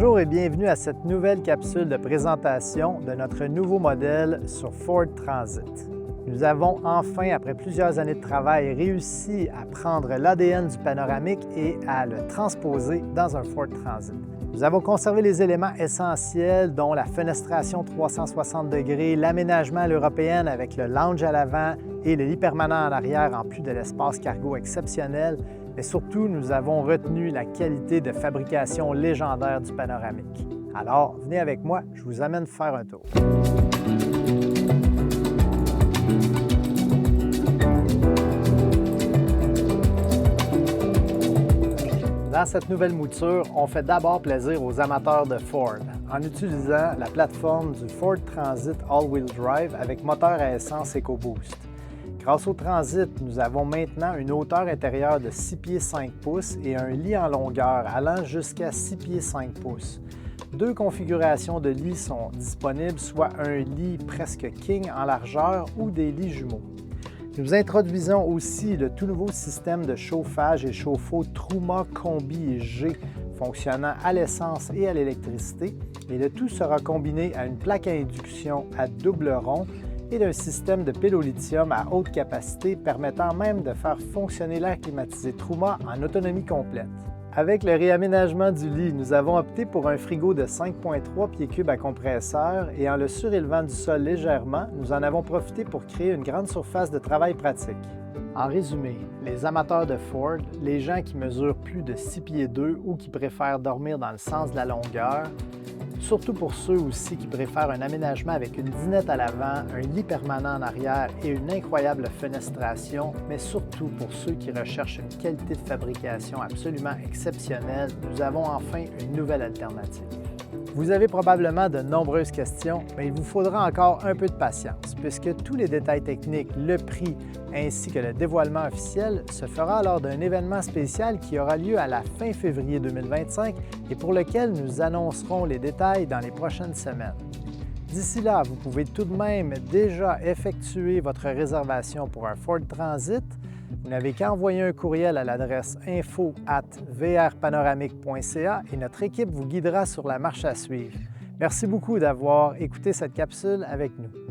Bonjour et bienvenue à cette nouvelle capsule de présentation de notre nouveau modèle sur Ford Transit. Nous avons enfin, après plusieurs années de travail, réussi à prendre l'ADN du panoramique et à le transposer dans un Ford Transit. Nous avons conservé les éléments essentiels dont la fenestration 360 degrés, l'aménagement à l'européenne avec le lounge à l'avant et le lit permanent en arrière en plus de l'espace cargo exceptionnel. Mais surtout, nous avons retenu la qualité de fabrication légendaire du panoramique. Alors, venez avec moi, je vous amène faire un tour. Dans cette nouvelle mouture, on fait d'abord plaisir aux amateurs de Ford en utilisant la plateforme du Ford Transit All-Wheel Drive avec moteur à essence EcoBoost. Grâce au Transit, nous avons maintenant une hauteur intérieure de 6 pieds 5 pouces et un lit en longueur allant jusqu'à 6 pieds 5 pouces. Deux configurations de lits sont disponibles, soit un lit presque king en largeur ou des lits jumeaux. Nous introduisons aussi le tout nouveau système de chauffage et chauffe-eau Truma Combi G fonctionnant à l'essence et à l'électricité, et le tout sera combiné à une plaque à induction à double rond et d'un système de pile au lithium à haute capacité permettant même de faire fonctionner l'air climatisé Truma en autonomie complète. Avec le réaménagement du lit, nous avons opté pour un frigo de 5,3 pieds cubes à compresseur et en le surélevant du sol légèrement, nous en avons profité pour créer une grande surface de travail pratique. En résumé, les amateurs de Ford, les gens qui mesurent plus de 6 pieds 2 ou qui préfèrent dormir dans le sens de la longueur, surtout pour ceux aussi qui préfèrent un aménagement avec une dinette à l'avant, un lit permanent en arrière et une incroyable fenestration, mais surtout pour ceux qui recherchent une qualité de fabrication absolument exceptionnelle, nous avons enfin une nouvelle alternative. Vous avez probablement de nombreuses questions, mais il vous faudra encore un peu de patience, puisque tous les détails techniques, le prix ainsi que le dévoilement officiel se fera lors d'un événement spécial qui aura lieu à la fin février 2025 et pour lequel nous annoncerons les détails dans les prochaines semaines. D'ici là, vous pouvez tout de même déjà effectuer votre réservation pour un Ford Transit. Vous n'avez qu'à envoyer un courriel à l'adresse info@vrpanoramique.ca et notre équipe vous guidera sur la marche à suivre. Merci beaucoup d'avoir écouté cette capsule avec nous.